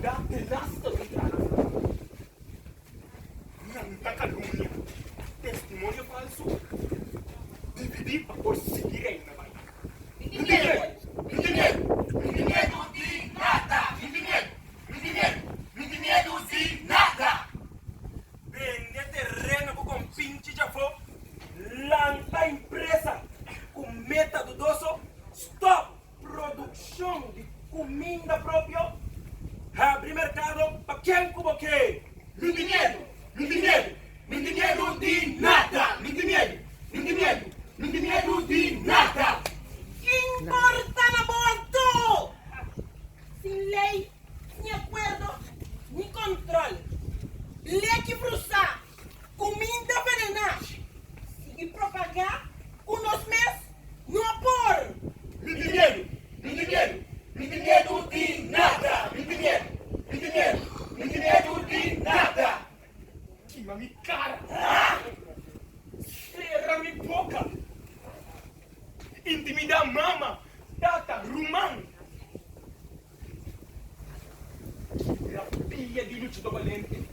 da tenaça do trabalho. Tanta calúnia, testemunho falso, dividir para conseguir ainda mais. Não tem medo, não tem medo, não tem medo de nada, não tem medo, não tem medo, não tem medo de nada. Vender terreno com pinche já foi, lançar a empresa com meta do doce, stop produção de comida própria, abrir mercado para quem como que, não tem medo. Não tem medo! Não tem medo de nada! Não tem medo! Não tem medo! Não tem medo de nada! Importa aborto! Sem lei, nem acordo, nem controle. Lei que frustrar, comida venenar. Seguir propagar, uns meses, não apor. Não tem medo! Não tem medo! Não tem medo de nada! Não tem medo! Não tem medo! Não tem medo de nada! Queima minha cara! Serra minha boca! Intimidar mama! Tata, rumão! La pilla di Lucio do Valente!